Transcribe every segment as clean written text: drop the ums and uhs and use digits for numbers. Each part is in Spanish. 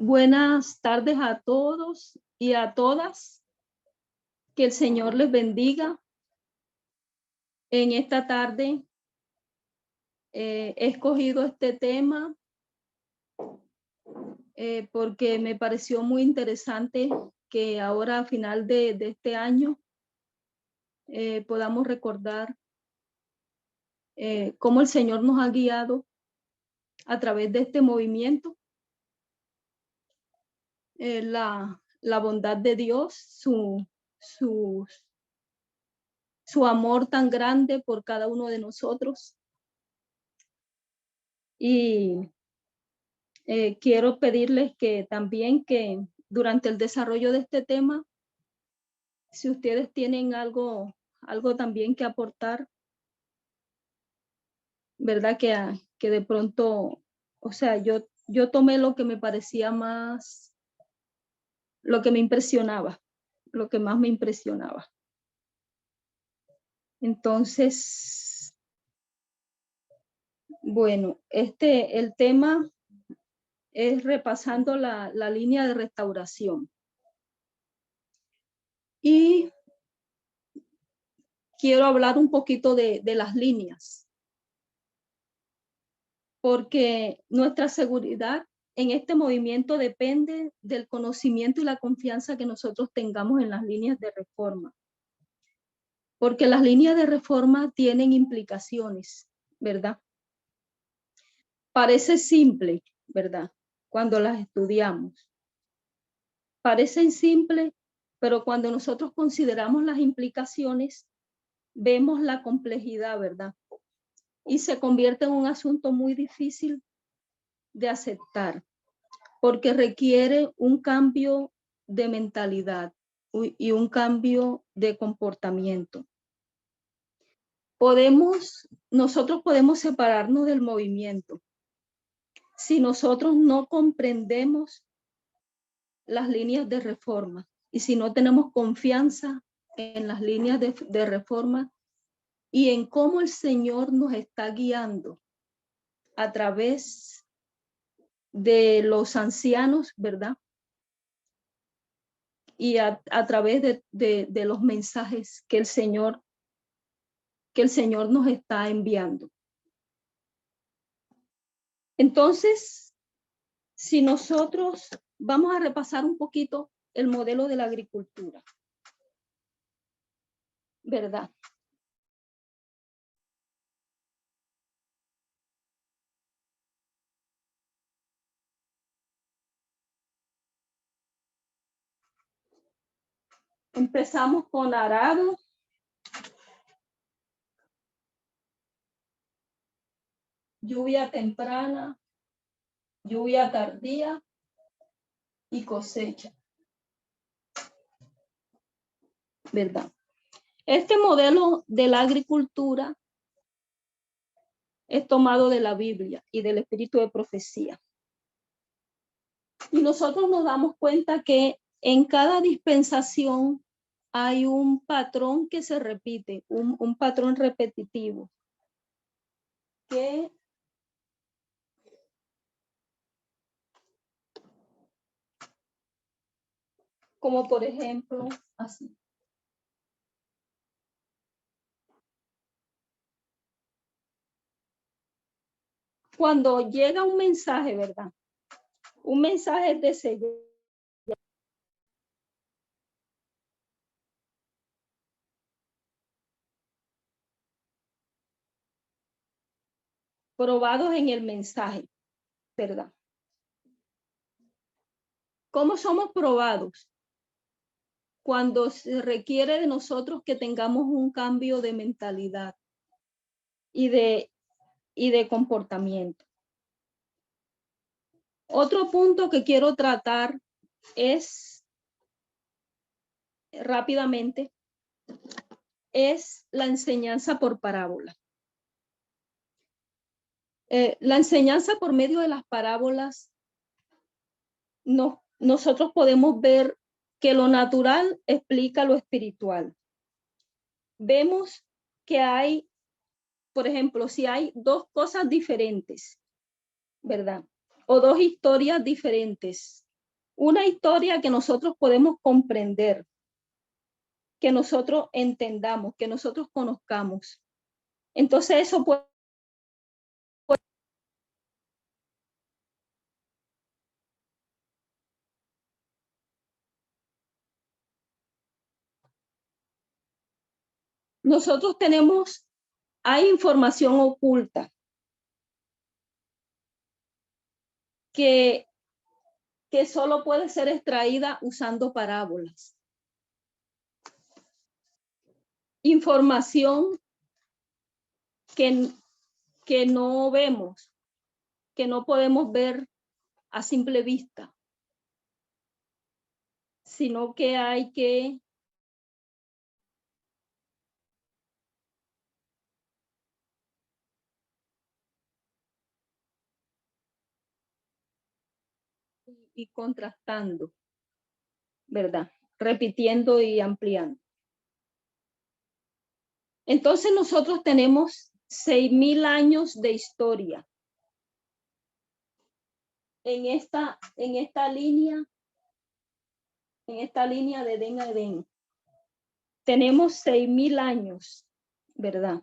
Buenas tardes a todos y a todas. Que el Señor les bendiga. En esta tarde he escogido este tema porque me pareció muy interesante que ahora a final de este año podamos recordar cómo el Señor nos ha guiado a través de este movimiento, la bondad de Dios, su amor tan grande por cada uno de nosotros. Y quiero pedirles que también que durante el desarrollo de este tema, si ustedes tienen algo también que aportar, ¿verdad? Que de pronto, o sea, yo tomé lo que me parecía más, lo que me impresionaba, lo que más me impresionaba. Entonces, bueno, el tema es repasando la línea de restauración. Y quiero hablar un poquito de las líneas, porque nuestra seguridad en este movimiento depende del conocimiento y la confianza que nosotros tengamos en las líneas de reforma. Porque las líneas de reforma tienen implicaciones, ¿verdad? Parece simple, ¿verdad? Cuando las estudiamos. Parecen simples, pero cuando nosotros consideramos las implicaciones, vemos la complejidad, ¿verdad? Y se convierte en un asunto muy difícil de aceptar, porque requiere un cambio de mentalidad y un cambio de comportamiento. Nosotros podemos separarnos del movimiento si nosotros no comprendemos las líneas de reforma y si no tenemos confianza en las líneas de reforma y en cómo el Señor nos está guiando a través de los ancianos, ¿verdad? Y a través de los mensajes que el Señor nos está enviando. Entonces, si nosotros vamos a repasar un poquito el modelo de la agricultura, ¿verdad? Empezamos con arado, lluvia temprana, lluvia tardía y cosecha, ¿verdad? Este modelo de la agricultura es tomado de la Biblia y del espíritu de profecía. Y nosotros nos damos cuenta que en cada dispensación hay un patrón que se repite, un patrón repetitivo, que como por ejemplo así. Cuando llega un mensaje, ¿verdad? Un mensaje de sello. Probados en el mensaje, ¿verdad? ¿Cómo somos probados? Cuando se requiere de nosotros que tengamos un cambio de mentalidad y de comportamiento. Otro punto que quiero tratar es rápidamente es la enseñanza por parábola. La enseñanza por medio de las parábolas, nosotros podemos ver que lo natural explica lo espiritual. Vemos que hay, por ejemplo, si hay dos cosas diferentes, ¿verdad? O dos historias diferentes una historia que nosotros podemos comprender, que nosotros entendamos, que nosotros conozcamos. Entonces eso puede... Nosotros tenemos, hay información oculta que solo puede ser extraída usando parábolas. Información que no vemos, que no podemos ver a simple vista, sino que hay que ir contrastando, ¿verdad? Repitiendo y ampliando. Entonces nosotros tenemos 6.000 años de historia en esta línea de Edén a Edén. Tenemos 6.000 años, ¿verdad?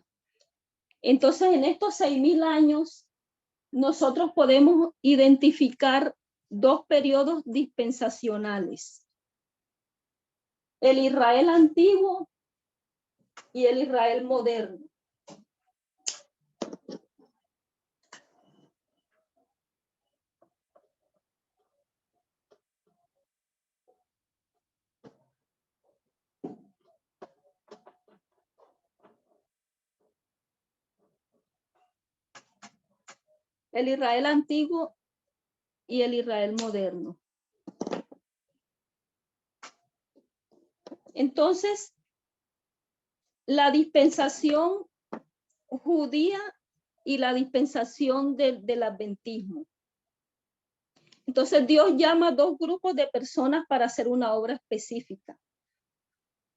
Entonces, en estos 6.000 años, nosotros podemos identificar dos periodos dispensacionales: el Israel antiguo y el Israel moderno. El Israel antiguo y el Israel moderno. Entonces, la dispensación judía y la dispensación del adventismo. Entonces, Dios llama a dos grupos de personas para hacer una obra específica.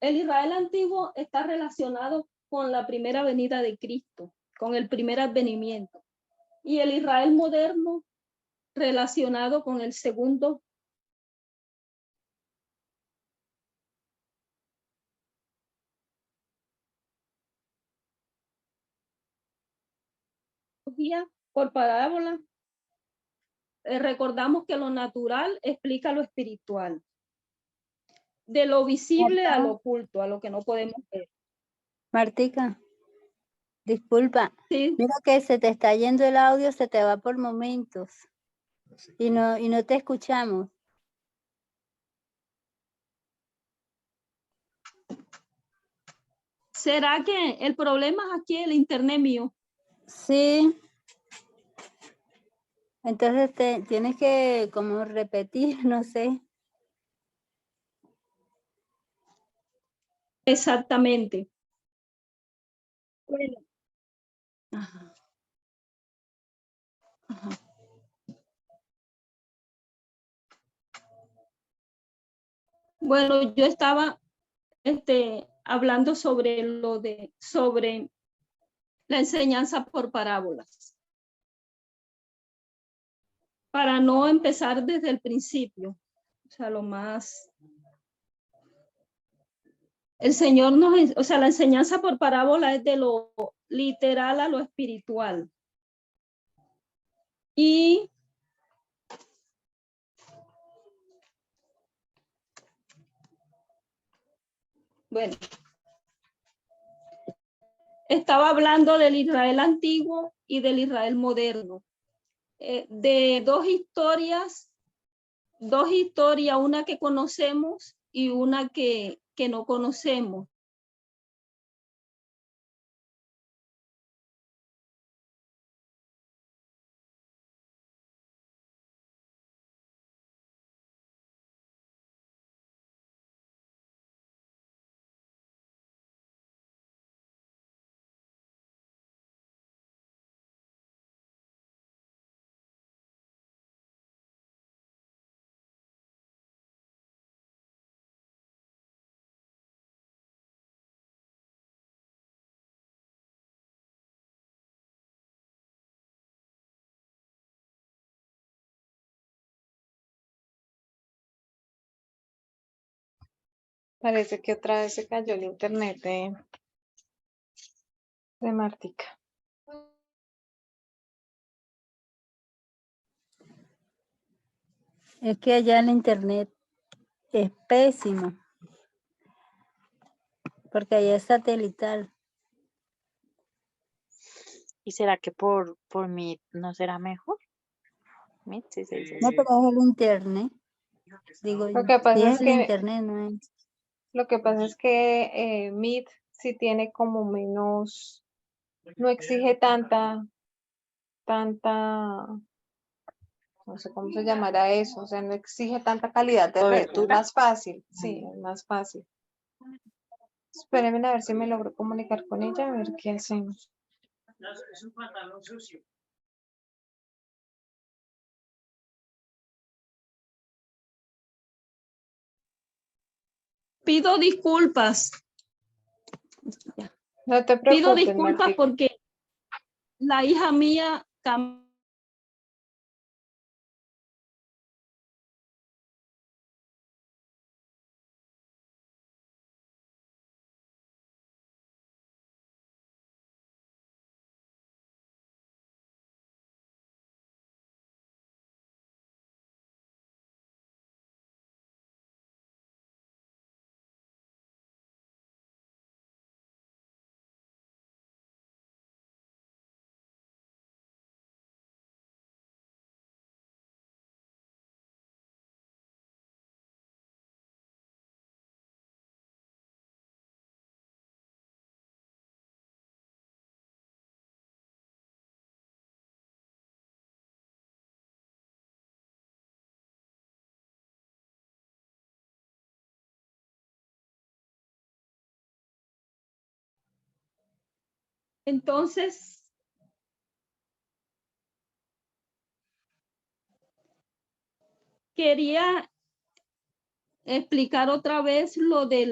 El Israel antiguo está relacionado con la primera venida de Cristo, con el primer advenimiento, y el Israel moderno relacionado con el segundo. Por parábola, recordamos que lo natural explica lo espiritual, de lo visible a lo oculto, a lo que no podemos ver. Martica, disculpa, Sí. mira que se te está yendo el audio, se te va por momentos y no te escuchamos. ¿Será que el problema es aquí el internet mío? Sí. Entonces tienes que como repetir, no sé. Exactamente. Bueno. Ajá. Ajá. Bueno, yo estaba hablando sobre la enseñanza por parábolas, para no empezar desde el principio, o sea, lo más... El Señor la enseñanza por parábola es de lo literal a lo espiritual. Y bueno, estaba hablando del Israel antiguo y del Israel moderno, de dos historias, una que conocemos y una que no conocemos. Parece que otra vez se cayó el internet de Martica. Es que allá el internet es pésimo. Porque allá es satelital. ¿Y será que por Meet no será mejor? Meet, sí se dice No, así. pero es el internet. Digo yo. Lo que pasa Sí, es es el que internet, no es. Lo que pasa es que Meet sí tiene como menos, no exige tanta, no sé cómo se llamará eso, o sea, no exige tanta calidad de red, es ¿Cobertura? más fácil, sí, es más fácil. Espérenme a ver si me logro comunicar con ella, a ver qué hacemos. Pido disculpas. No te Pido preocupes, disculpas Martica. porque la hija mía entonces quería explicar otra vez lo de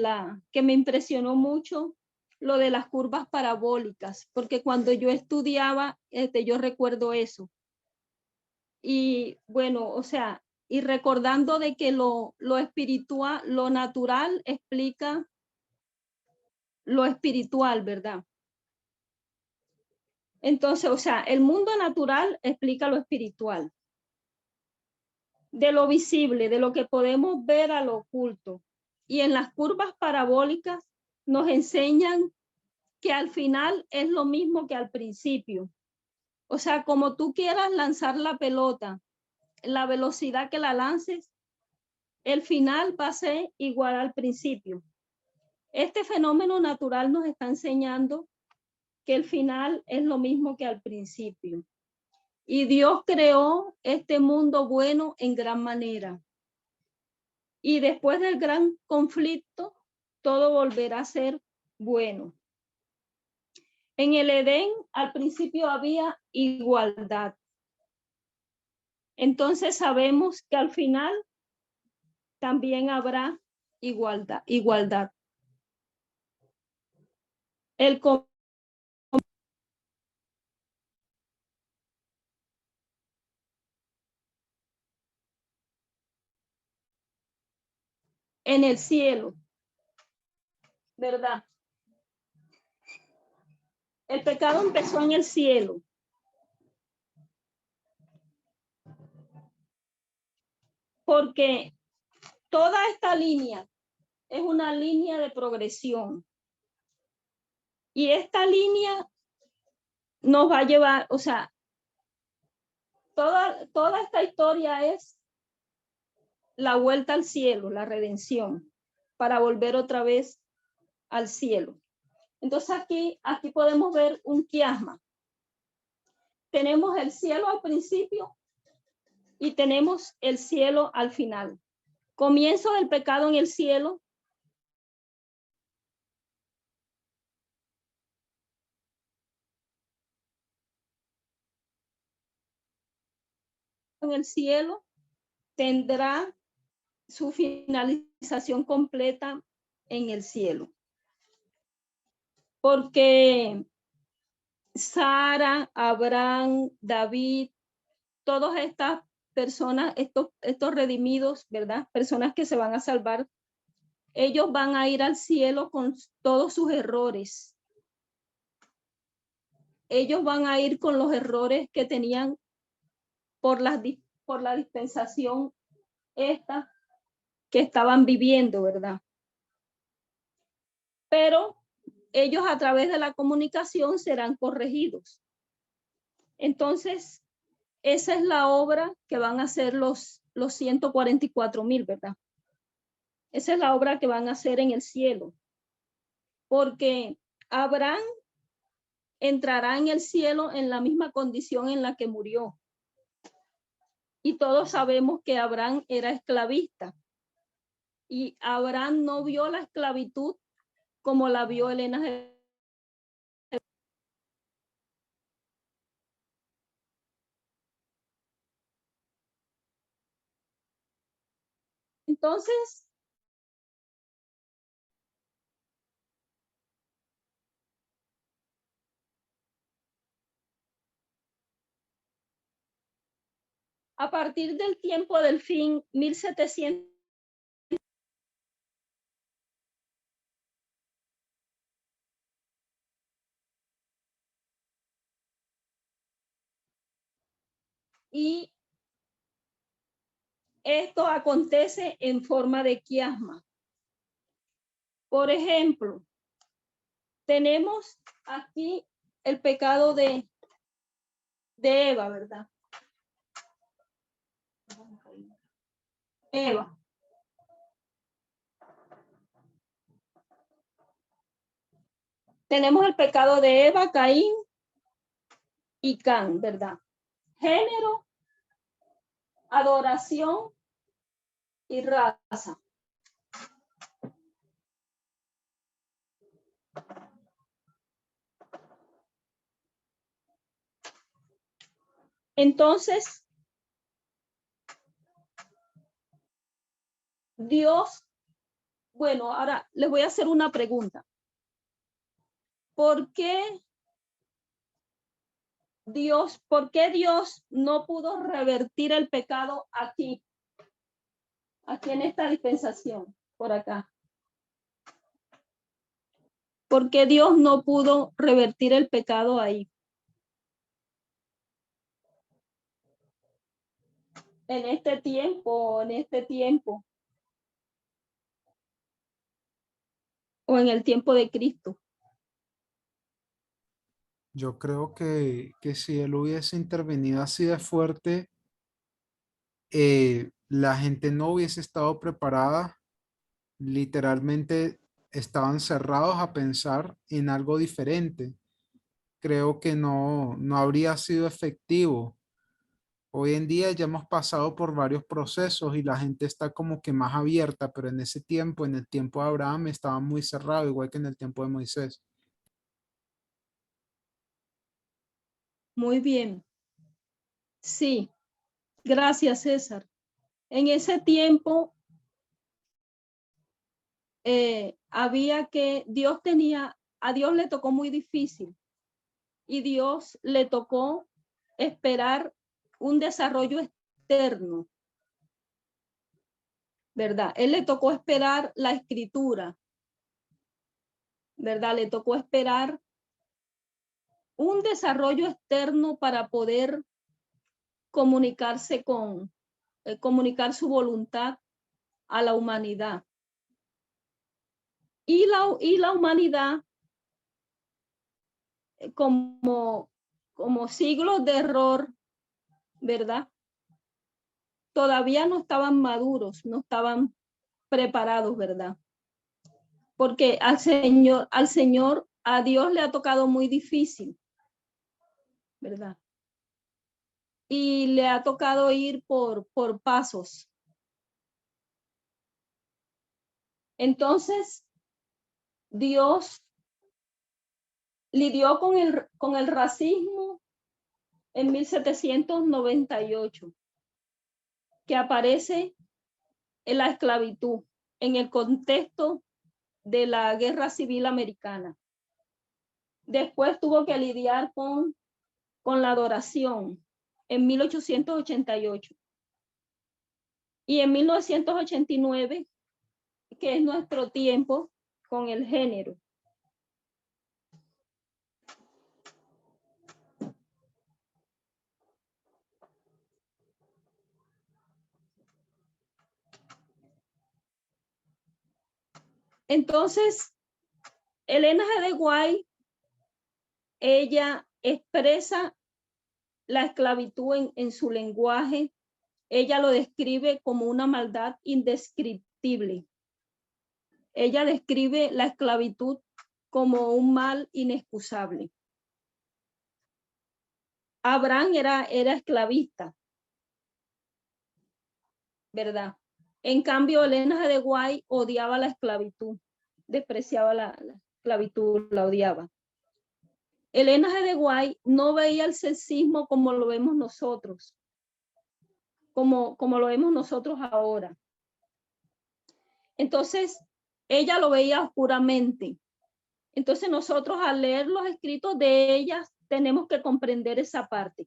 que me impresionó mucho, lo de las curvas parabólicas, porque cuando yo estudiaba, yo recuerdo eso. Y bueno, o sea, y recordando de que lo espiritual, lo natural explica lo espiritual, ¿verdad? Entonces, o sea, el mundo natural explica lo espiritual. De lo visible, de lo que podemos ver a lo oculto. Y en las curvas parabólicas nos enseñan que al final es lo mismo que al principio. O sea, como tú quieras lanzar la pelota, la velocidad que la lances, el final va a ser igual al principio. Este fenómeno natural nos está enseñando que el final es lo mismo que al principio. Y Dios creó este mundo bueno en gran manera. Y después del gran conflicto, todo volverá a ser bueno. En el Edén, al principio había igualdad. Entonces sabemos que al final también habrá igualdad. En el cielo, ¿verdad? El pecado empezó en el cielo. Porque toda esta línea es una línea de progresión. Y esta línea nos va a llevar, o sea, toda esta historia es la vuelta al cielo, la redención, para volver otra vez al cielo. Entonces aquí podemos ver un quiasma. Tenemos el cielo al principio y tenemos el cielo al final. Comienzo del pecado en el cielo. En el cielo tendrá su finalización completa en el cielo. Porque Sara, Abraham, David, todas estas personas, estos redimidos, ¿verdad? Personas que se van a salvar ellos van a ir al cielo con todos sus errores. Ellos van a ir con los errores que tenían por la dispensación esta que estaban viviendo, ¿verdad? Pero ellos a través de la comunicación serán corregidos. Entonces, esa es la obra que van a hacer los 144,000, ¿verdad? Esa es la obra que van a hacer en el cielo. Porque Abraham entrará en el cielo en la misma condición en la que murió. Y todos sabemos que Abraham era esclavista. Y Abraham no vio la esclavitud como la vio Elena. Entonces, a partir del tiempo del fin, 1700, y esto acontece en forma de quiasma. Por ejemplo, tenemos aquí el pecado de Eva, ¿verdad? Eva. Tenemos el pecado de Eva, Caín y Can, ¿verdad? Género, adoración y raza. Entonces, Dios, bueno, ahora les voy a hacer una pregunta. ¿Por qué Dios no pudo revertir el pecado aquí en esta dispensación, por acá? ¿Por qué Dios no pudo revertir el pecado ahí? En este tiempo, o en el tiempo de Cristo. Yo creo que si él hubiese intervenido así de fuerte, la gente no hubiese estado preparada. Literalmente estaban cerrados a pensar en algo diferente. Creo que no habría sido efectivo. Hoy en día ya hemos pasado por varios procesos y la gente está como que más abierta, pero en ese tiempo, en el tiempo de Abraham, estaba muy cerrado, igual que en el tiempo de Moisés. Muy bien. Sí, gracias, César. En ese tiempo a Dios le tocó muy difícil y Dios le tocó esperar un desarrollo externo, ¿verdad? Él le tocó esperar la escritura, ¿verdad? Le tocó esperar un desarrollo externo para poder comunicar su voluntad a la humanidad. Y la humanidad, como siglos de error, ¿verdad? Todavía no estaban maduros, no estaban preparados, ¿verdad? Porque a Dios le ha tocado muy difícil, ¿verdad? Y le ha tocado ir por pasos. Entonces, Dios lidió con el racismo en 1798, que aparece en la esclavitud en el contexto de la Guerra Civil Americana. Después tuvo que lidiar con la adoración en 1888. Y en 1989 que es nuestro tiempo con el género. Entonces, Elena G. de White, ella expresa la esclavitud en su lenguaje. Ella lo describe como una maldad indescriptible. Ella describe la esclavitud como un mal inexcusable. Abraham era esclavista, ¿verdad? En cambio, Elena G. de White odiaba la esclavitud, despreciaba la esclavitud, la odiaba. Elena G. de White no veía el sexismo como lo vemos nosotros, como lo vemos nosotros ahora. Entonces, ella lo veía oscuramente. Entonces, nosotros al leer los escritos de ella, tenemos que comprender esa parte.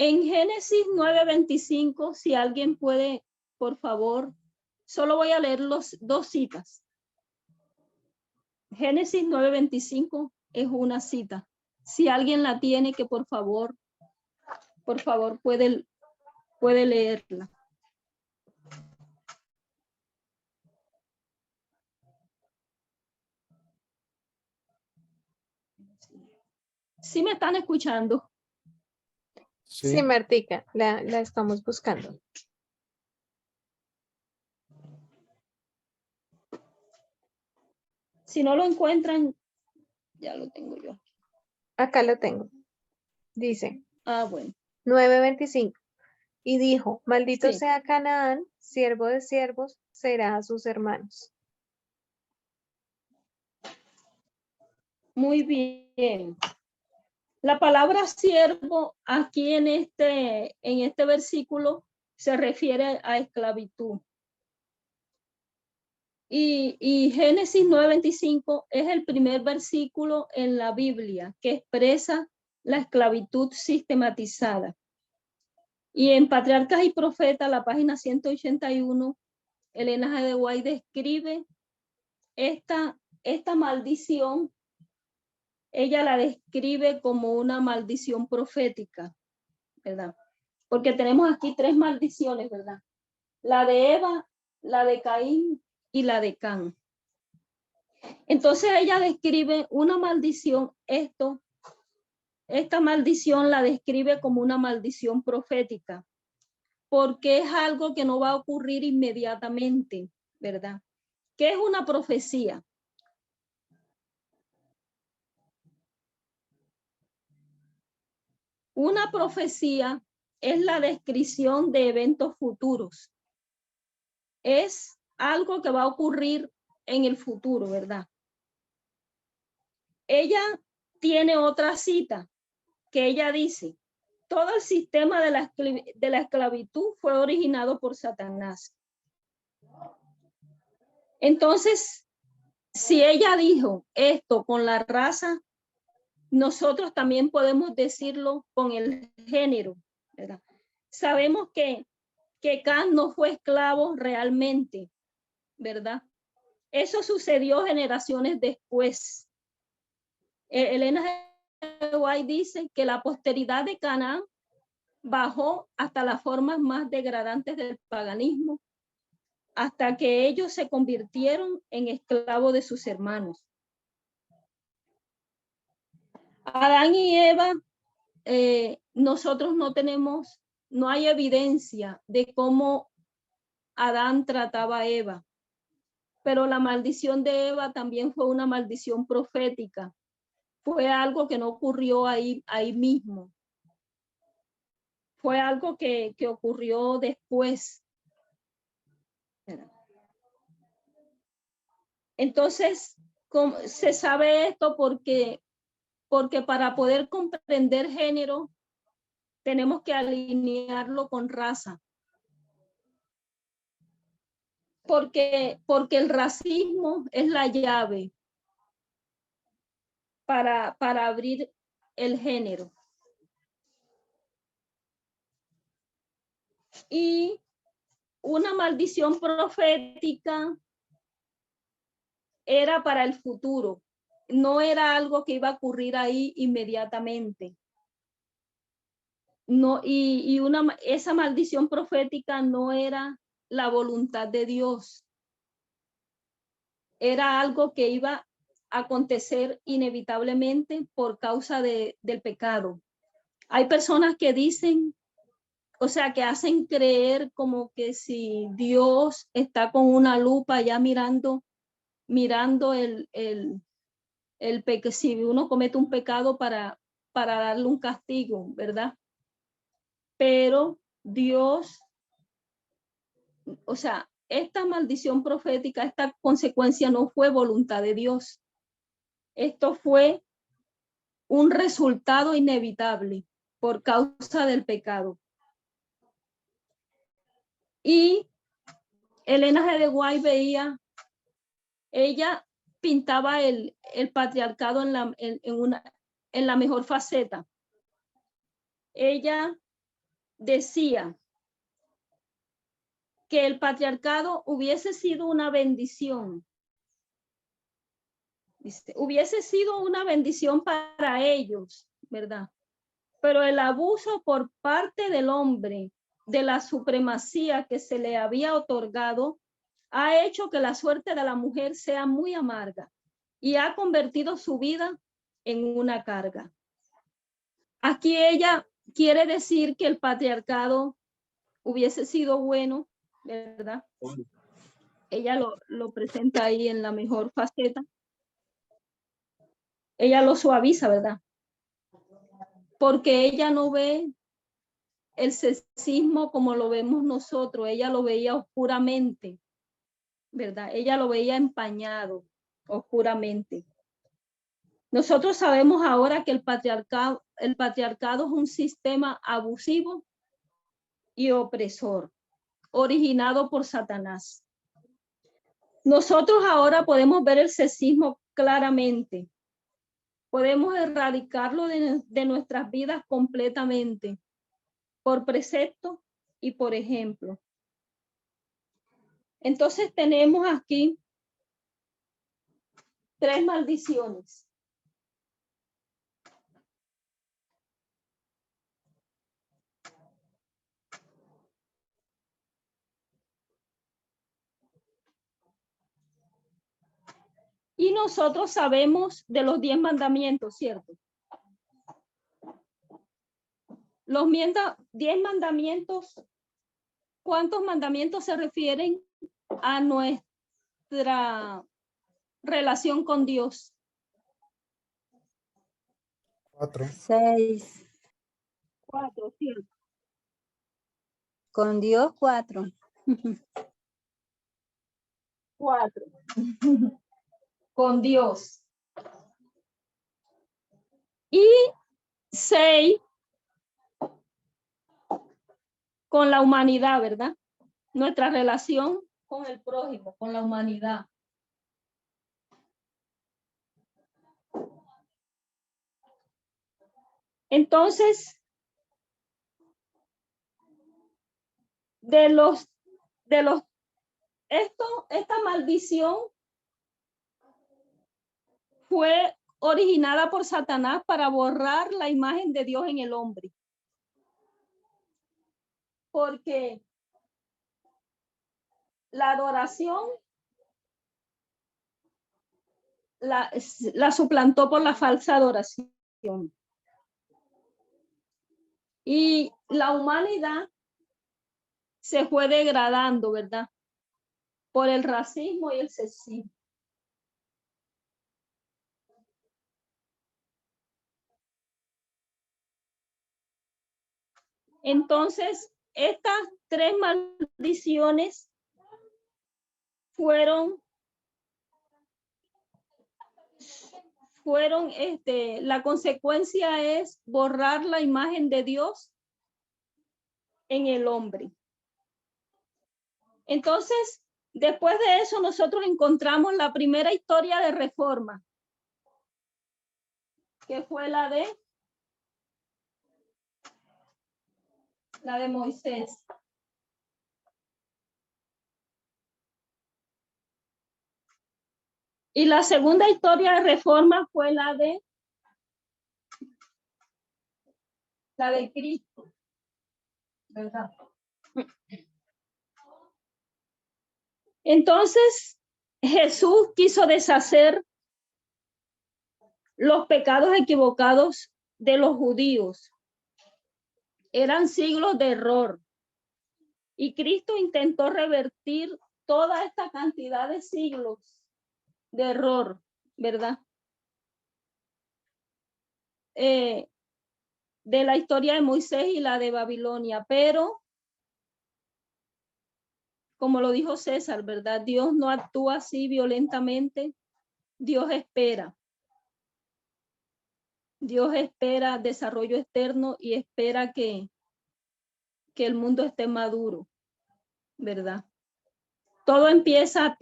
En Génesis 9:25, si alguien puede, por favor, solo voy a leer los 2 citas. Génesis 9:25 es una cita. Si alguien la tiene, que por favor puede leerla. ¿Sí me están escuchando? Sí, Martica, la estamos buscando. Si no lo encuentran, ya lo tengo yo. Acá lo tengo. Dice Bueno. 9:25. Y dijo, maldito Sí. sea Canaán, siervo de siervos, será a sus hermanos. Muy bien. La palabra siervo aquí en este versículo se refiere a esclavitud. Y Génesis 9:25 es el primer versículo en la Biblia que expresa la esclavitud sistematizada. Y en Patriarcas y Profetas, la página 181, Elena G. de White describe esta maldición. Ella la describe como una maldición profética, ¿verdad? Porque tenemos aquí 3 maldiciones, ¿verdad? La de Eva, la de Caín y la de Can. Entonces ella describe una maldición, esta maldición la describe como una maldición profética, porque es algo que no va a ocurrir inmediatamente, ¿verdad? ¿Qué es una profecía? Una profecía es la descripción de eventos futuros. Es algo que va a ocurrir en el futuro, ¿verdad? Ella tiene otra cita que ella dice, todo el sistema de la esclavitud fue originado por Satanás. Entonces, si ella dijo esto con la raza, nosotros también podemos decirlo con el género, ¿verdad? Sabemos que Can no fue esclavo realmente, ¿verdad? Eso sucedió generaciones después. Elena G. White dice que la posteridad de Canaán bajó hasta las formas más degradantes del paganismo, hasta que ellos se convirtieron en esclavos de sus hermanos. Adán y Eva, nosotros no hay evidencia de cómo Adán trataba a Eva, pero la maldición de Eva también fue una maldición profética. Fue algo que no ocurrió ahí mismo. Fue algo que ocurrió después. Entonces, se sabe esto porque para poder comprender género, tenemos que alinearlo con raza. Porque el racismo es la llave para abrir el género. Y una maldición profética era para el futuro, no era algo que iba a ocurrir ahí inmediatamente. No, esa maldición profética no era la voluntad de Dios. Era algo que iba a acontecer inevitablemente por causa del pecado. Hay personas que dicen, o sea, que hacen creer como que si Dios está con una lupa ya mirando si uno comete un pecado para darle un castigo, ¿verdad? Pero Dios, o sea, esta maldición profética, esta consecuencia no fue voluntad de Dios. Esto fue un resultado inevitable por causa del pecado. Y Elena G. de White veía, ella pintaba el patriarcado en la mejor faceta. Ella decía que el patriarcado hubiese sido una bendición. Hubiese sido una bendición para ellos, ¿verdad? Pero el abuso por parte del hombre de la supremacía que se le había otorgado ha hecho que la suerte de la mujer sea muy amarga y ha convertido su vida en una carga. Aquí ella quiere decir que el patriarcado hubiese sido bueno, ¿verdad? Ella lo presenta ahí en la mejor faceta. Ella lo suaviza, ¿verdad? Porque ella no ve el sexismo como lo vemos nosotros, ella lo veía oscuramente, ¿verdad? Ella lo veía empañado, oscuramente. Nosotros sabemos ahora que el patriarcado es un sistema abusivo y opresor, originado por Satanás. Nosotros ahora podemos ver el sexismo claramente. Podemos erradicarlo de nuestras vidas completamente, por precepto y por ejemplo. Entonces tenemos aquí 3 maldiciones. Y nosotros sabemos de los 10 mandamientos, ¿cierto? Los 10 mandamientos, ¿cuántos mandamientos se refieren a nuestra relación con Dios? 4. 6. 4, ¿cierto? Con Dios 4. 4. Con Dios. Y 6 con la humanidad, ¿verdad? Nuestra relación con el prójimo, con la humanidad. Entonces, esta maldición fue originada por Satanás para borrar la imagen de Dios en el hombre. Porque la adoración la suplantó por la falsa adoración. Y la humanidad se fue degradando, ¿verdad? Por el racismo y el sexismo. Entonces, estas 3 maldiciones fueron la consecuencia es borrar la imagen de Dios en el hombre. Entonces, después de eso, nosotros encontramos la primera historia de reforma, que fue la de Moisés. Y la segunda historia de reforma fue la de Cristo, ¿verdad? Entonces, Jesús quiso deshacer los pecados equivocados de los judíos. Eran siglos de error. Y Cristo intentó revertir toda esta cantidad de siglos de error, ¿verdad? De la historia de Moisés y la de Babilonia, pero como lo dijo César, ¿verdad? Dios no actúa así violentamente, Dios espera. Dios espera desarrollo externo y espera que el mundo esté maduro, ¿verdad? Todo empieza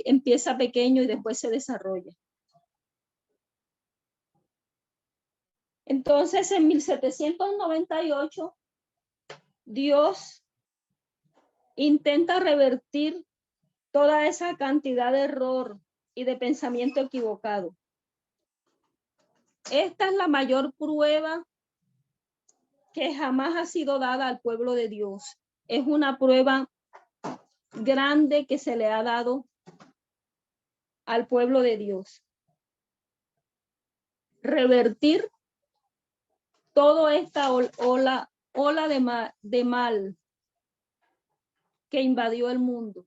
pequeño y después se desarrolla. Entonces, en 1798, Dios intenta revertir toda esa cantidad de error y de pensamiento equivocado. Esta es la mayor prueba que jamás ha sido dada al pueblo de Dios. Es una prueba grande que se le ha dado al pueblo de Dios. Revertir toda esta ola de mal que invadió el mundo.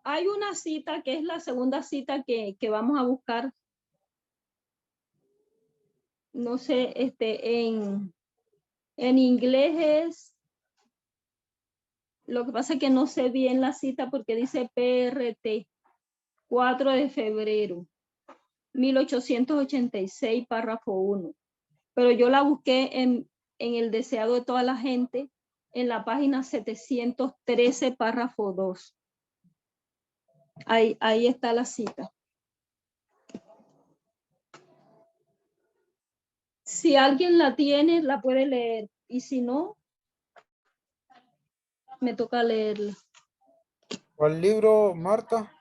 Hay una cita que es la segunda cita que vamos a buscar. No sé, en inglés es, lo que pasa es que no sé bien la cita porque dice PRT, 4 de febrero, 1886, párrafo 1. Pero yo la busqué en el deseado de toda la gente, en la página 713, párrafo 2. Ahí está la cita. Si alguien la tiene, la puede leer. Y si no, me toca leerla. ¿Cuál libro, Marta?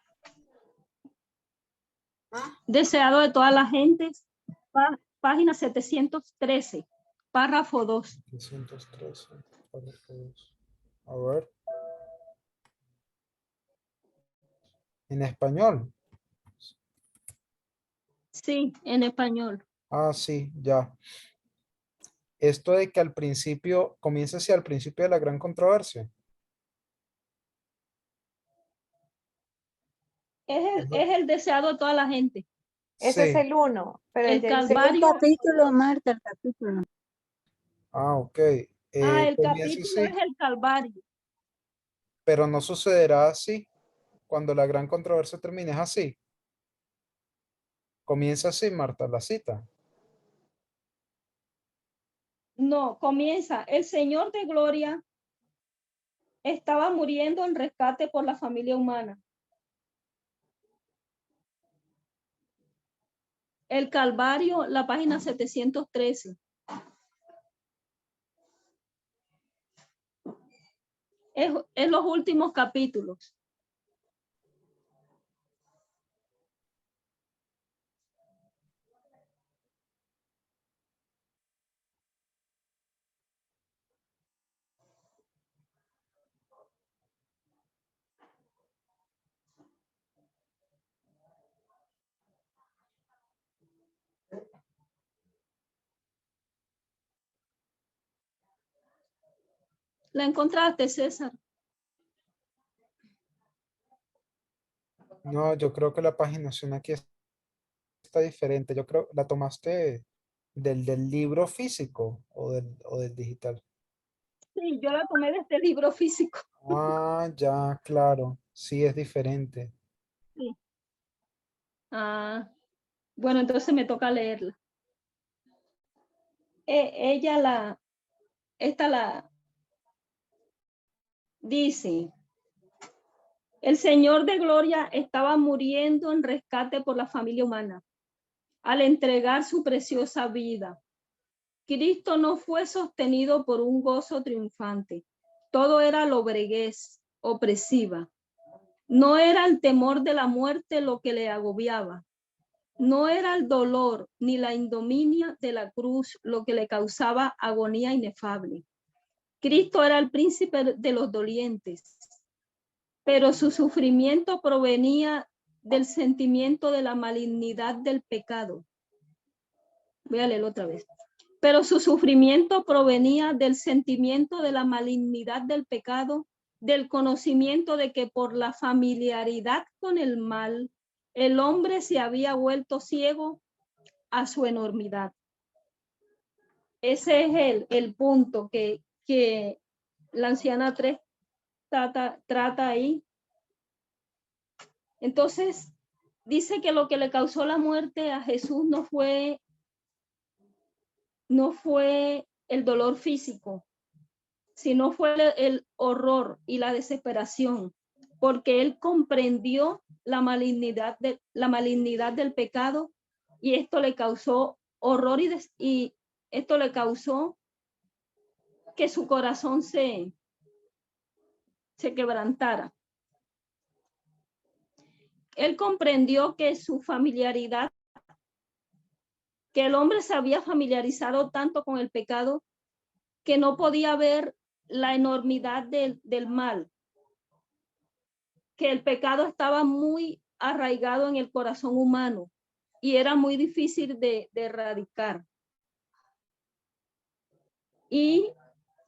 Deseado de toda la gente, página 713, párrafo 2. 713, párrafo 2. A ver. ¿En español? Sí, en español. Ah, sí, ya. Esto de que al principio, comienza hacia el principio de la gran controversia. Es el deseado de toda la gente. Ese es Sí. el 1, pero El ya dice El Calvario. capítulo, Marta, el capítulo. Ah, ok. El Comienza capítulo así, es el Calvario. pero no sucederá así. Cuando la gran controversia termine, es así. Comienza así, Marta, la cita. No, comienza. El Señor de Gloria estaba muriendo en rescate por la familia humana. El Calvario, la página 713. Es los últimos capítulos. ¿La encontraste, César? No, yo creo que la paginación aquí está diferente. Yo creo, ¿la tomaste del libro físico o del digital? Sí, yo la tomé de este libro físico. Ah, ya, claro. Sí, es diferente. Sí. Bueno, entonces me toca leerla. Esta la dice, el Señor de Gloria estaba muriendo en rescate por la familia humana al entregar su preciosa vida. Cristo no fue sostenido por un gozo triunfante. Todo era lobreguez, opresiva. No era el temor de la muerte lo que le agobiaba. No era el dolor ni la ignominia de la cruz lo que le causaba agonía inefable. Cristo era el príncipe de los dolientes, pero su sufrimiento provenía del sentimiento de la malignidad del pecado. Voy a leerlo otra vez. Pero su sufrimiento provenía del sentimiento de la malignidad del pecado, del conocimiento de que por la familiaridad con el mal, el hombre se había vuelto ciego a su enormidad. Ese es el punto que la anciana 3 trata ahí. Entonces, dice que lo que le causó la muerte a Jesús no fue el dolor físico, sino fue el horror y la desesperación, porque él comprendió la malignidad del pecado, y esto le causó horror y esto le causó que su corazón se quebrantara. Él comprendió que su familiaridad, que el hombre se había familiarizado tanto con el pecado que no podía ver la enormidad del mal, que el pecado estaba muy arraigado en el corazón humano y era muy difícil de erradicar. Y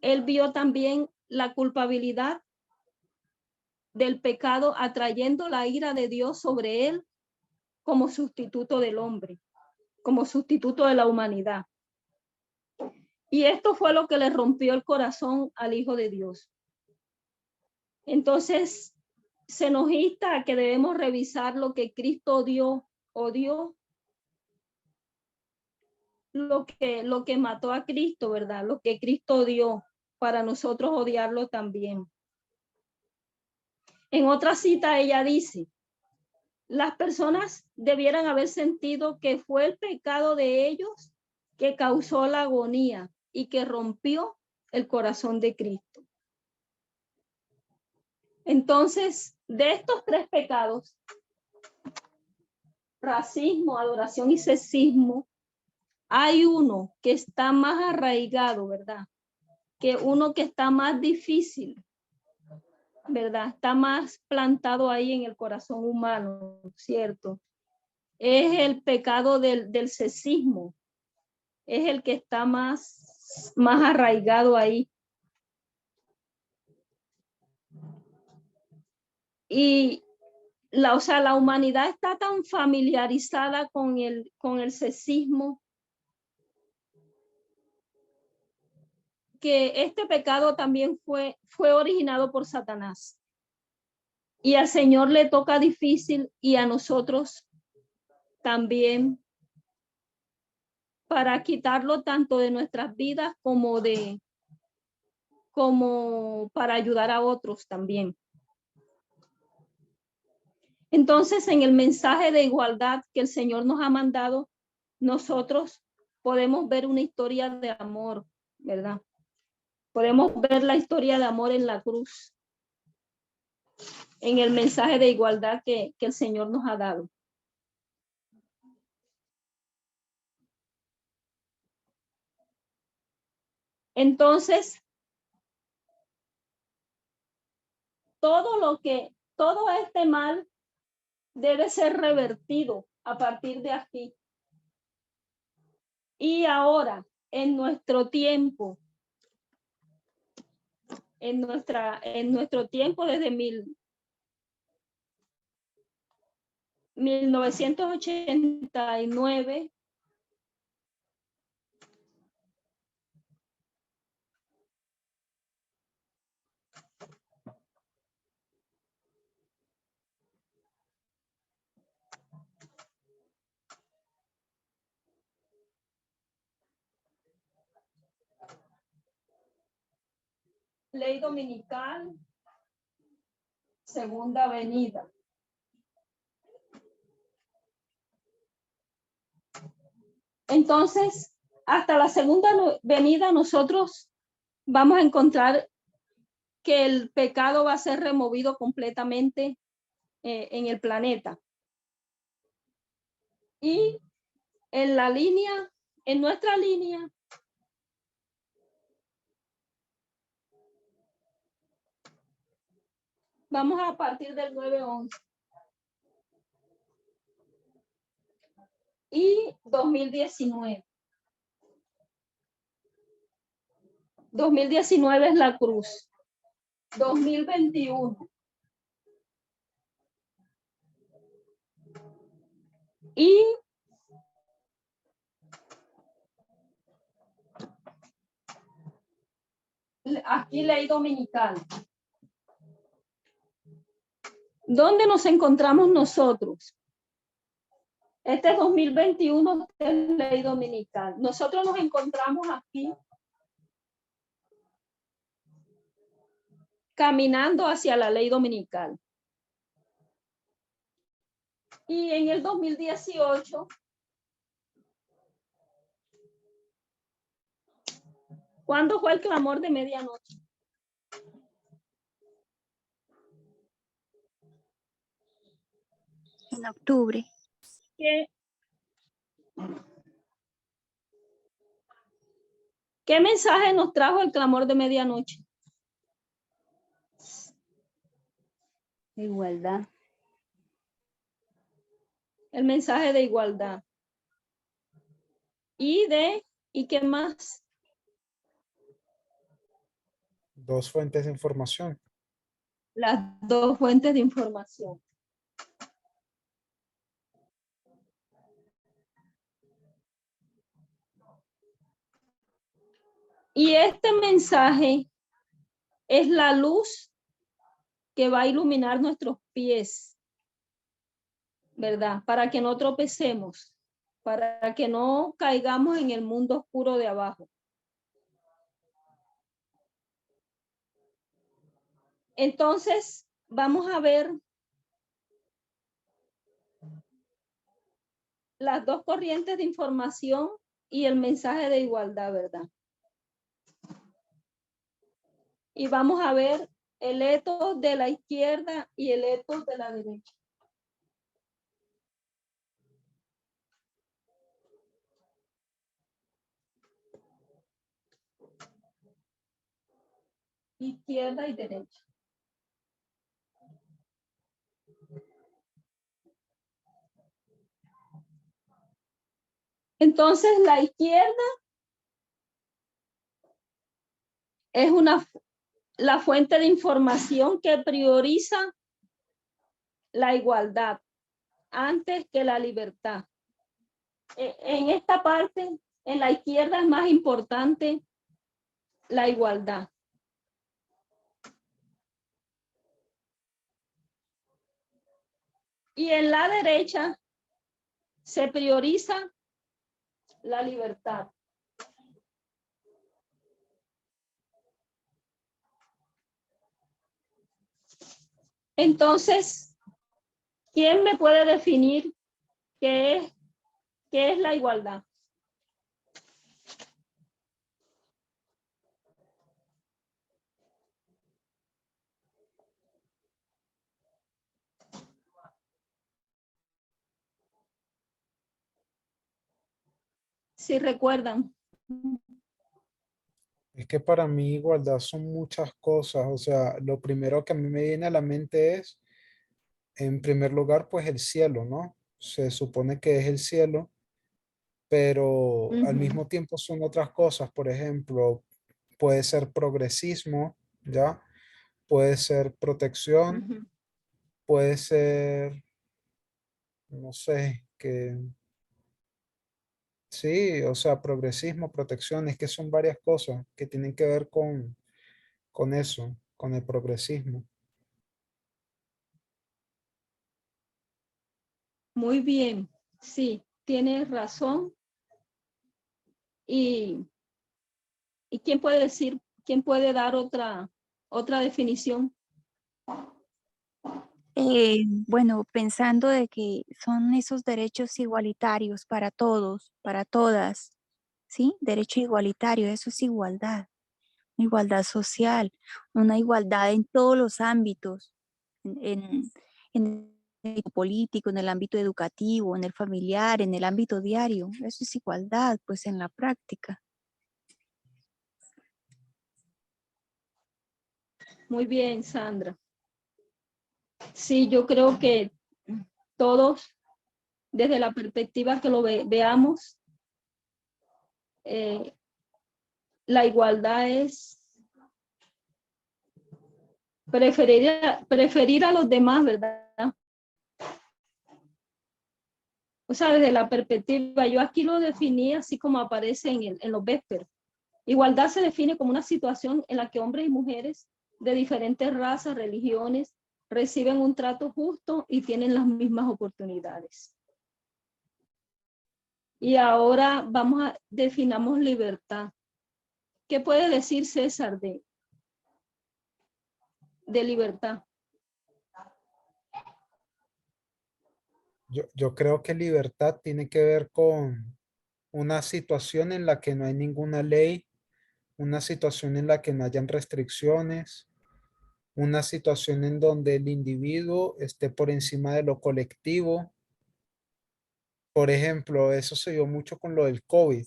él vio también la culpabilidad del pecado atrayendo la ira de Dios sobre él como sustituto del hombre, como sustituto de la humanidad. Y esto fue lo que le rompió el corazón al Hijo de Dios. Entonces, se nos insta a que debemos revisar lo que Cristo odió, lo que mató a Cristo, ¿verdad? Lo que Cristo odió, para nosotros odiarlo también. En otra cita ella dice, las personas debieran haber sentido que fue el pecado de ellos que causó la agonía y que rompió el corazón de Cristo. Entonces, de estos tres pecados, racismo, adoración y sexismo, hay uno que está más arraigado, ¿verdad? Que uno que está más difícil, ¿verdad? Está más plantado ahí en el corazón humano, ¿cierto? Es el pecado del sexismo. Es el que está más arraigado ahí. Y la humanidad está tan familiarizada con el sexismo que este pecado también fue originado por Satanás. Y al Señor le toca difícil y a nosotros también, para quitarlo tanto de nuestras vidas como para ayudar a otros también. Entonces, en el mensaje de igualdad que el Señor nos ha mandado, nosotros podemos ver una historia de amor, ¿verdad? Podemos ver la historia de amor en la cruz, en el mensaje de igualdad que el Señor nos ha dado. Entonces, todo este mal debe ser revertido a partir de aquí. Y ahora, en nuestro tiempo, en nuestro tiempo desde 1989, ley dominical, segunda venida. Entonces, hasta la segunda venida nosotros vamos a encontrar que el pecado va a ser removido completamente en el planeta. Y en la línea, en nuestra línea, vamos a partir del 9-11 y 2019. 2019 es la cruz. 2021. Y aquí ley dominical. ¿Dónde nos encontramos nosotros? Este es 2021, es ley dominical. Nosotros nos encontramos aquí caminando hacia la ley dominical. Y en el 2018, ¿cuándo fue el clamor de medianoche? En octubre. ¿Qué mensaje nos trajo el clamor de medianoche? Igualdad. El mensaje de igualdad. ¿Y qué más? Dos fuentes de información. Las dos fuentes de información. Y este mensaje es la luz que va a iluminar nuestros pies, ¿verdad? Para que no tropecemos, para que no caigamos en el mundo oscuro de abajo. Entonces, vamos a ver las dos corrientes de información y el mensaje de igualdad, ¿verdad? Y vamos a ver el etos de la izquierda y el etos de la derecha. Izquierda y derecha. Entonces, la izquierda es la fuente de información que prioriza la igualdad antes que la libertad. En esta parte, en la izquierda es más importante la igualdad. Y en la derecha se prioriza la libertad. Entonces, ¿quién me puede definir qué es la igualdad? Si recuerdan. Es que para mí igualdad son muchas cosas. O sea, lo primero que a mí me viene a la mente es, en primer lugar, pues el cielo, ¿no? Se supone que es el cielo, pero al mismo tiempo son otras cosas. Por ejemplo, puede ser progresismo, ¿ya? Puede ser protección, puede ser, no sé, que sí, o sea, progresismo, protección, es que son varias cosas que tienen que ver con eso, con el progresismo. Muy bien, sí, tienes razón. ¿Y quién puede decir, quién puede dar otra definición? Bueno, pensando de que son esos derechos igualitarios para todos, para todas, ¿sí? Derecho igualitario, eso es igualdad, igualdad social, una igualdad en todos los ámbitos, en ámbito político, en el ámbito educativo, en el familiar, en el ámbito diario. Eso es igualdad, pues en la práctica. Muy bien, Sandra. Sí, yo creo que todos, desde la perspectiva que lo veamos, la igualdad es preferir a los demás, ¿verdad? O sea, desde la perspectiva, yo aquí lo definí así como aparece en los Vésperos. Igualdad se define como una situación en la que hombres y mujeres de diferentes razas, religiones, reciben un trato justo y tienen las mismas oportunidades. Y ahora definamos libertad. ¿Qué puede decir César de libertad? Yo creo que libertad tiene que ver con una situación en la que no hay ninguna ley, una situación en la que no hayan restricciones, una situación en donde el individuo esté por encima de lo colectivo. Por ejemplo, eso se dio mucho con lo del COVID.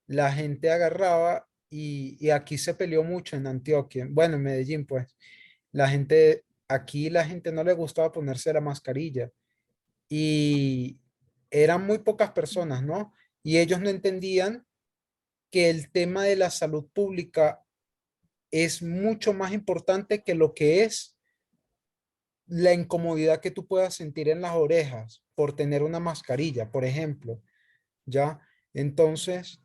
La gente agarraba y aquí se peleó mucho en Antioquia, bueno, en Medellín, pues. Aquí la gente no le gustaba ponerse la mascarilla y eran muy pocas personas, ¿no? Y ellos no entendían que el tema de la salud pública es mucho más importante que lo que es la incomodidad que tú puedas sentir en las orejas por tener una mascarilla, por ejemplo, ¿ya? Entonces,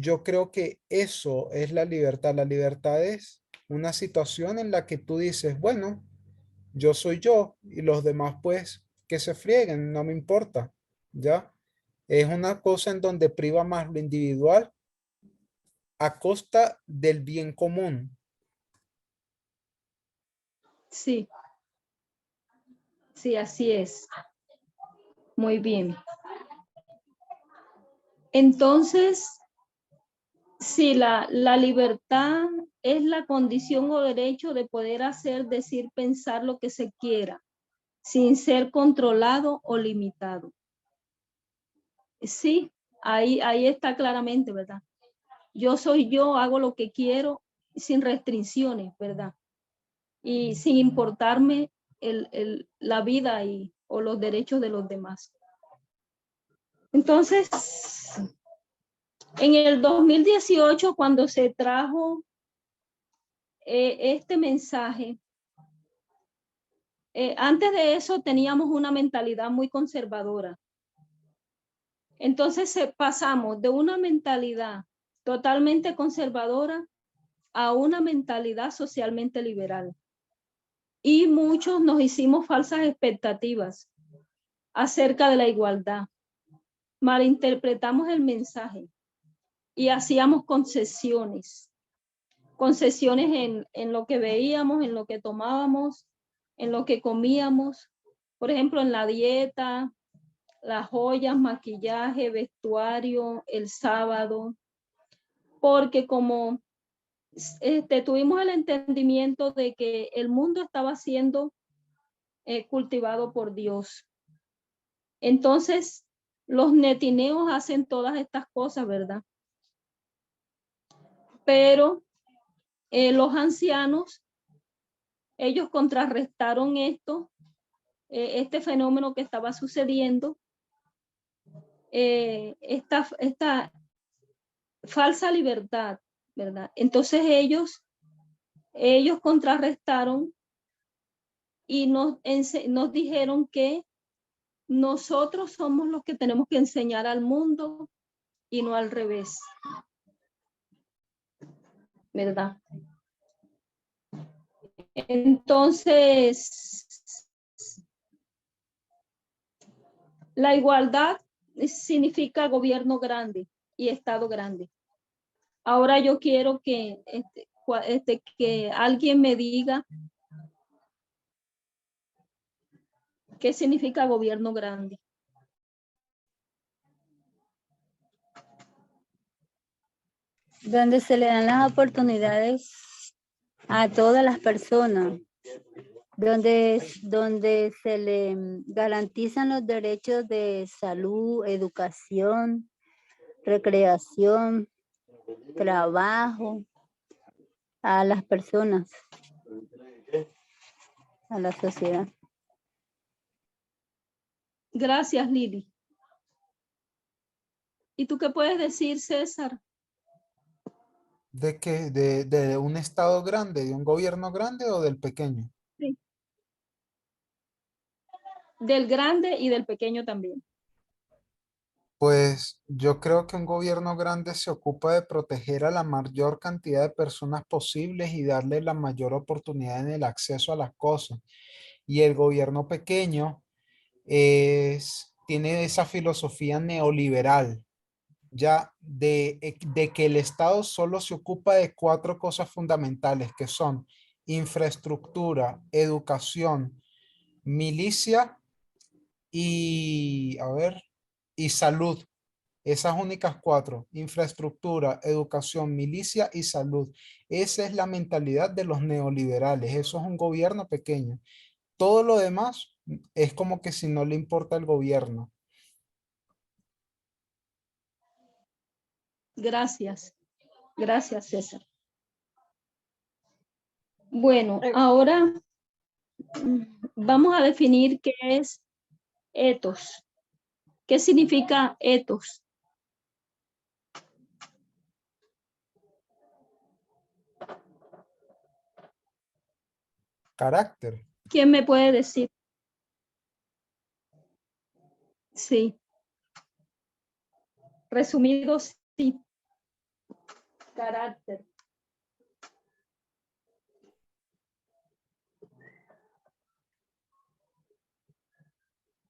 yo creo que eso es la libertad. La libertad es una situación en la que tú dices, bueno, yo soy yo y los demás pues que se frieguen, no me importa, ¿ya? Es una cosa en donde priva más lo individual a costa del bien común. Sí, sí, así es. Muy bien. Entonces, si la libertad es la condición o derecho de poder hacer, decir, pensar lo que se quiera, sin ser controlado o limitado. Sí, ahí está claramente, ¿verdad? Yo soy yo, hago lo que quiero sin restricciones, ¿verdad? Y sin importarme la vida o los derechos de los demás. Entonces, en el 2018, cuando se trajo este mensaje, antes de eso teníamos una mentalidad muy conservadora. Entonces pasamos de una mentalidad totalmente conservadora a una mentalidad socialmente liberal. Y muchos nos hicimos falsas expectativas acerca de la igualdad. Malinterpretamos el mensaje y hacíamos concesiones en lo que veíamos, en lo que tomábamos, en lo que comíamos, por ejemplo, en la dieta, las joyas, maquillaje, vestuario, el sábado, porque como tuvimos el entendimiento de que el mundo estaba siendo cultivado por Dios. Entonces, los netineos hacen todas estas cosas, ¿verdad? Pero los ancianos, ellos contrarrestaron este fenómeno que estaba sucediendo, esta falsa libertad, ¿verdad? Entonces ellos contrarrestaron y nos dijeron que nosotros somos los que tenemos que enseñar al mundo y no al revés, ¿verdad? Entonces, la igualdad significa gobierno grande y Estado grande. Ahora yo quiero que alguien me diga qué significa gobierno grande. Donde se le dan las oportunidades a todas las personas donde se le garantizan los derechos de salud, educación, recreación, trabajo a las personas, a la sociedad. Gracias, Lili. ¿Y tú qué puedes decir, César? ¿De qué? ¿De un estado grande, de un gobierno grande o del pequeño? Sí. Del grande y del pequeño también. Pues yo creo que un gobierno grande se ocupa de proteger a la mayor cantidad de personas posibles y darle la mayor oportunidad en el acceso a las cosas. Y el gobierno pequeño tiene esa filosofía neoliberal, ya de que el Estado solo se ocupa de 4 cosas fundamentales, que son infraestructura, educación, milicia y, a ver, y salud. Esas únicas 4, infraestructura, educación, milicia y salud. Esa es la mentalidad de los neoliberales. Eso es un gobierno pequeño. Todo lo demás es como que si no le importa el gobierno. Gracias. Gracias, César. Bueno, ahora vamos a definir qué es etos. ¿Qué significa etos? Carácter. ¿Quién me puede decir? Sí. Resumido, sí. Carácter.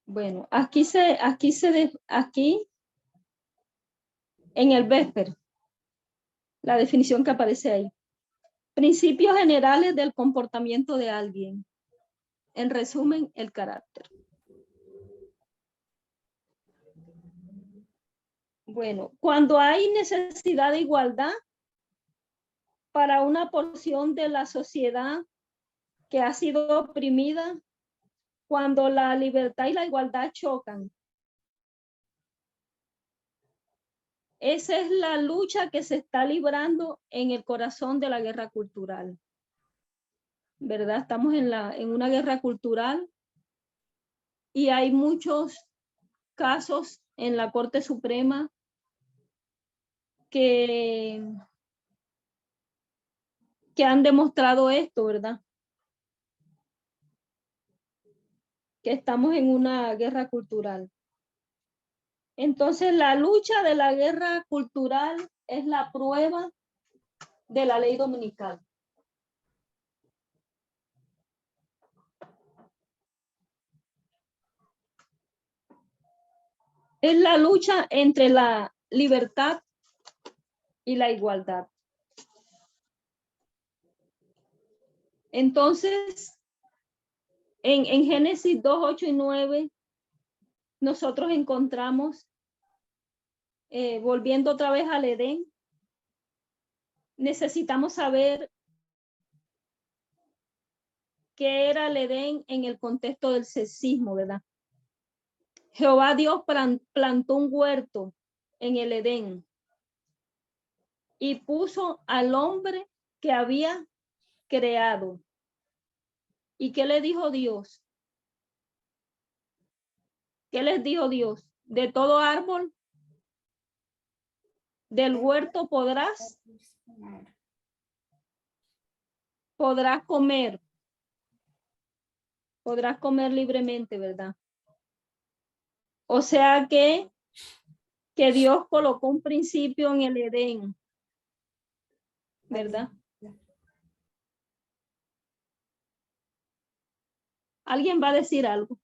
Bueno, aquí en el Vesper, la definición que aparece ahí. Principios generales del comportamiento de alguien. En resumen, el carácter. Bueno, cuando hay necesidad de igualdad para una porción de la sociedad que ha sido oprimida, cuando la libertad y la igualdad chocan. Esa es la lucha que se está librando en el corazón de la guerra cultural. ¿Verdad? Estamos en una guerra cultural y hay muchos casos en la Corte Suprema que han demostrado esto, ¿verdad? Que estamos en una guerra cultural. Entonces, la lucha de la guerra cultural es la prueba de la ley dominical. Es la lucha entre la libertad y la igualdad. Entonces, en Génesis 2, 8 y 9, nosotros encontramos, volviendo otra vez al Edén, necesitamos saber qué era el Edén en el contexto del sexismo, ¿verdad? Jehová Dios plantó un huerto en el Edén y puso al hombre que había creado. ¿Y qué le dijo Dios? ¿Qué les dijo Dios? De todo árbol del huerto podrás comer. Podrás comer libremente, ¿verdad? O sea que Dios colocó un principio en el Edén, ¿verdad? ¿Alguien va a decir algo?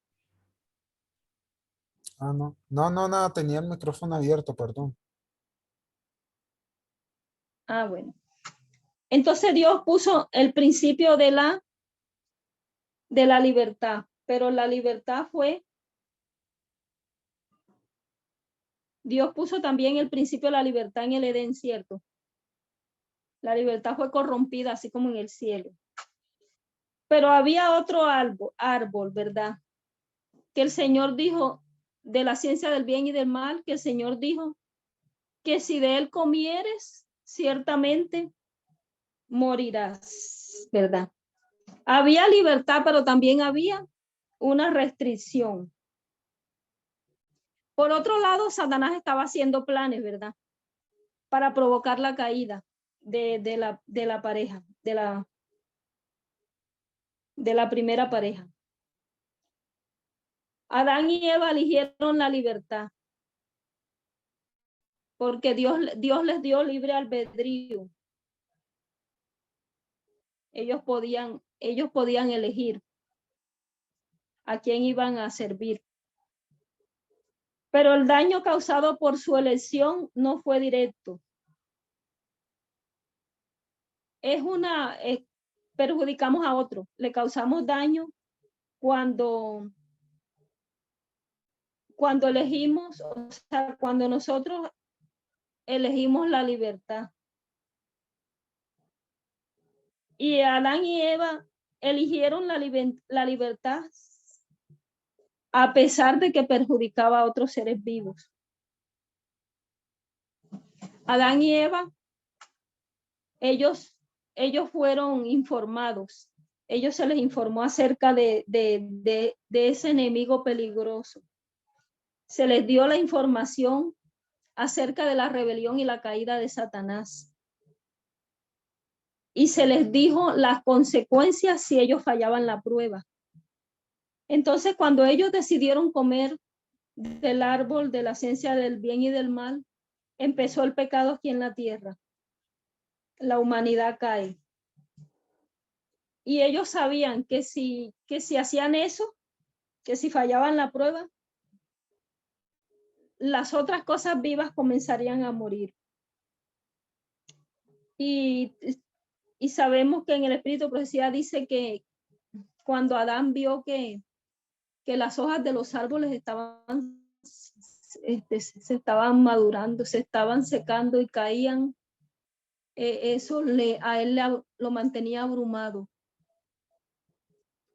Ah, no. No, nada, tenía el micrófono abierto, perdón. Ah, bueno. Entonces Dios puso el principio de la libertad, pero la libertad fue, Dios puso también el principio de la libertad en el Edén, ¿cierto? La libertad fue corrompida así como en el cielo. Pero había otro árbol, ¿verdad? Que el Señor dijo, de la ciencia del bien y del mal, que el Señor dijo que si de él comieres, ciertamente morirás, ¿verdad? Había libertad, pero también había una restricción. Por otro lado, Satanás estaba haciendo planes, ¿verdad? Para provocar la caída de la pareja, de la primera pareja. Adán y Eva eligieron la libertad, porque Dios les dio libre albedrío. Ellos podían elegir a quién iban a servir. Pero el daño causado por su elección no fue directo. Perjudicamos a otro, le causamos daño cuando elegimos, o sea, cuando nosotros elegimos la libertad. Y Adán y Eva eligieron la libertad a pesar de que perjudicaba a otros seres vivos. Adán y Eva, ellos fueron informados. Ellos se les informó acerca de ese enemigo peligroso. Se les dio la información acerca de la rebelión y la caída de Satanás. Y se les dijo las consecuencias si ellos fallaban la prueba. Entonces, cuando ellos decidieron comer del árbol de la ciencia del bien y del mal, empezó el pecado aquí en la tierra. La humanidad cae. Y ellos sabían que si hacían eso, que si fallaban la prueba, las otras cosas vivas comenzarían a morir. Y sabemos que en el Espíritu de Profecía dice que cuando Adán vio que las hojas de los árboles se estaban madurando, se estaban secando y caían, eso a él lo mantenía abrumado,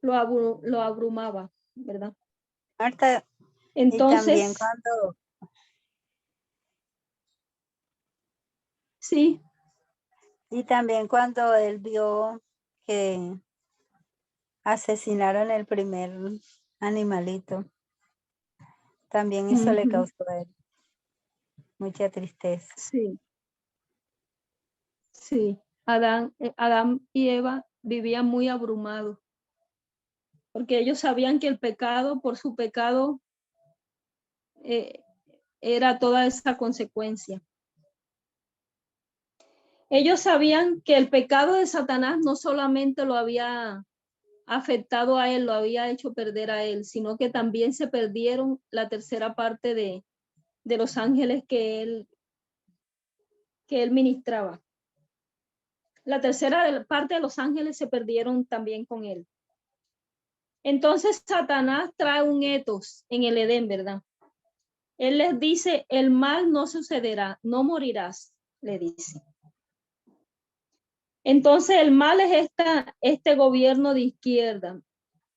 lo abrumaba, ¿verdad? Marta, Entonces, y también cuando, sí, y también cuando él vio que asesinaron el primer animalito, también eso le causó a él mucha tristeza. sí, sí. Adán y Eva vivían muy abrumados, porque ellos sabían que el pecado, por su pecado, era toda esa consecuencia. Ellos sabían que el pecado de Satanás no solamente lo había afectado a él, lo había hecho perder a él, sino que también se perdieron la tercera parte de los ángeles que él ministraba. La tercera parte de los ángeles se perdieron también con él. Entonces Satanás trae un etos en el Edén, ¿verdad? Él les dice, el mal no sucederá, no morirás, le dice. Entonces el mal es este gobierno de izquierda,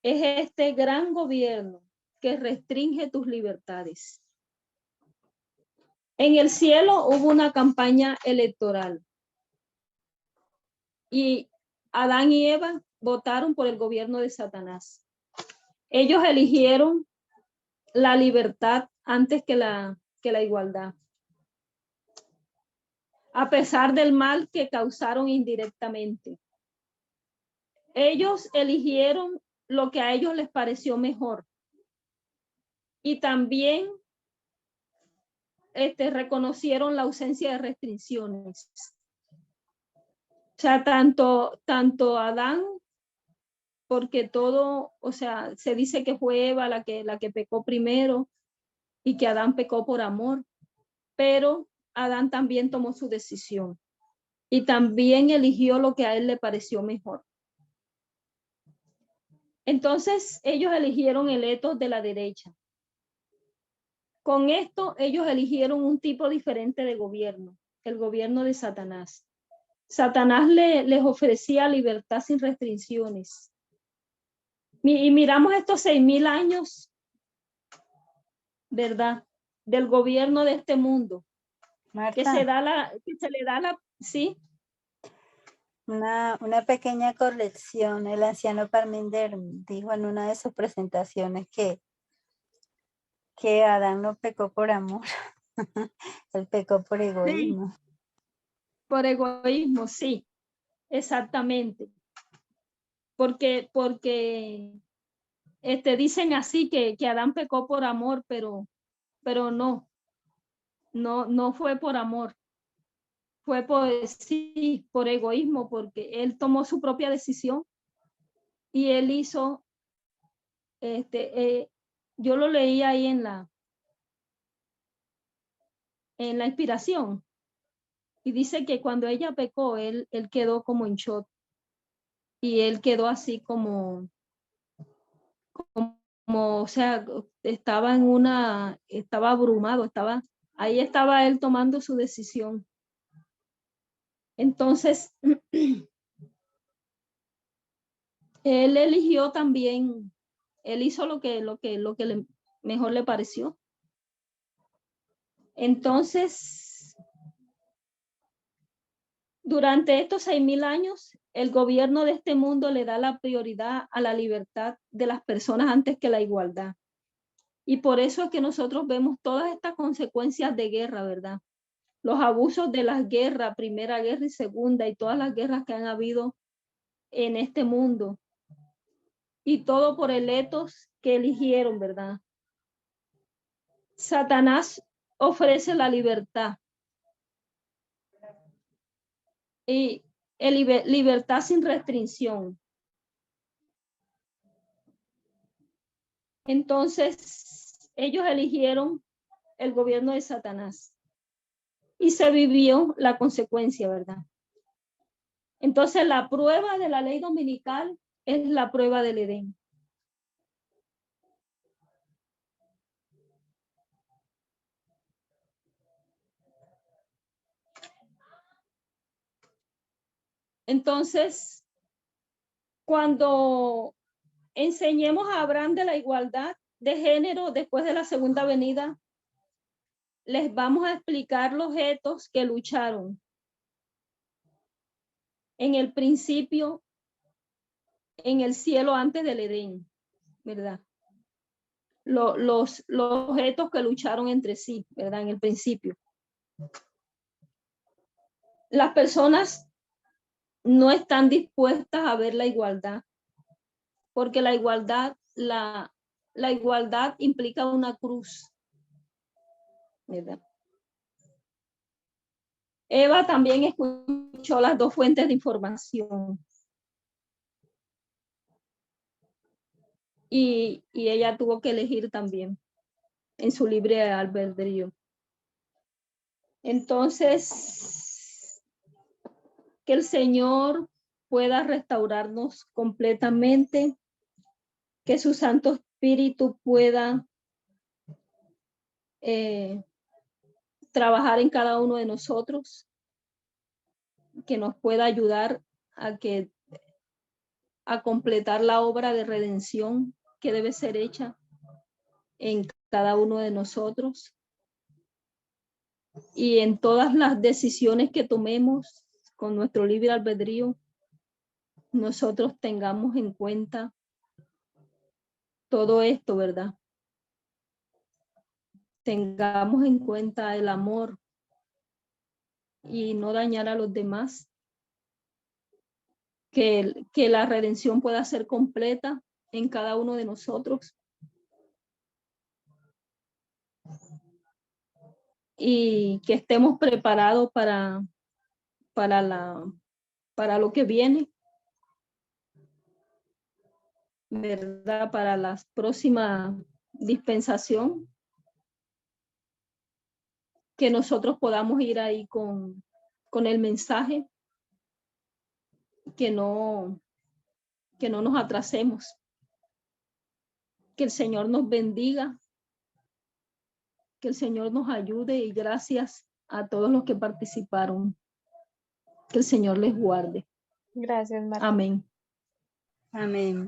es este gran gobierno que restringe tus libertades. En el cielo hubo una campaña electoral y Adán y Eva votaron por el gobierno de Satanás. Ellos eligieron la libertad antes que la igualdad, a pesar del mal que causaron indirectamente. Ellos eligieron lo que a ellos les pareció mejor y también reconocieron la ausencia de restricciones. O sea, tanto Adán, porque todo, o sea, se dice que fue Eva la que pecó primero y que Adán pecó por amor, pero Adán también tomó su decisión y también eligió lo que a él le pareció mejor. Entonces ellos eligieron el etos de la derecha. Con esto ellos eligieron un tipo diferente de gobierno, el gobierno de Satanás. Satanás les ofrecía libertad sin restricciones. Y miramos estos 6.000 años, ¿verdad? Del gobierno de este mundo, que Marta, se le da la, sí, una pequeña corrección. El anciano Parminder dijo en una de sus presentaciones que Adán no pecó por amor, él pecó por egoísmo. por egoísmo, sí, exactamente. Porque dicen así que Adán pecó por amor, pero no fue por amor. Fue por egoísmo, porque él tomó su propia decisión y él hizo, yo lo leí ahí en la inspiración, y dice que cuando ella pecó, él quedó como en shock, y él quedó así como, o sea, estaba abrumado, ahí estaba él tomando su decisión. Entonces, él eligió también, él hizo lo que mejor le pareció. Entonces, durante estos 6.000 años, el gobierno de este mundo le da la prioridad a la libertad de las personas antes que la igualdad. Y por eso es que nosotros vemos todas estas consecuencias de guerra, ¿verdad? Los abusos de las guerras, Primera Guerra y Segunda, y todas las guerras que han habido en este mundo. Y todo por el etos que eligieron, ¿verdad? Satanás ofrece la libertad. Y libertad sin restricción. Entonces, ellos eligieron el gobierno de Satanás y se vivió la consecuencia, ¿verdad? Entonces, la prueba de la ley dominical es la prueba del Edén. Entonces, cuando enseñemos a Abraham de la igualdad de género después de la segunda venida, les vamos a explicar los etos que lucharon en el principio, en el cielo antes del Edén, ¿verdad? Los etos que lucharon entre sí, ¿verdad? En el principio. Las personas no están dispuestas a ver la igualdad, porque la igualdad implica una cruz, ¿verdad? Eva también escuchó las dos fuentes de información. Y ella tuvo que elegir también en su libre albedrío. Entonces, que el Señor pueda restaurarnos completamente, que su Santo Espíritu pueda trabajar en cada uno de nosotros, que nos pueda ayudar a completar la obra de redención que debe ser hecha en cada uno de nosotros, y en todas las decisiones que tomemos con nuestro libre albedrío, nosotros tengamos en cuenta todo esto, ¿verdad? Tengamos en cuenta el amor y no dañar a los demás, que la redención pueda ser completa en cada uno de nosotros, y que estemos preparados para lo que viene, ¿verdad? Para la próxima dispensación, que nosotros podamos ir ahí con el mensaje, que no nos atrasemos. Que el Señor nos bendiga, que el Señor nos ayude, y gracias a todos los que participaron. Que el Señor les guarde. Gracias, Marta. Amén. Amén.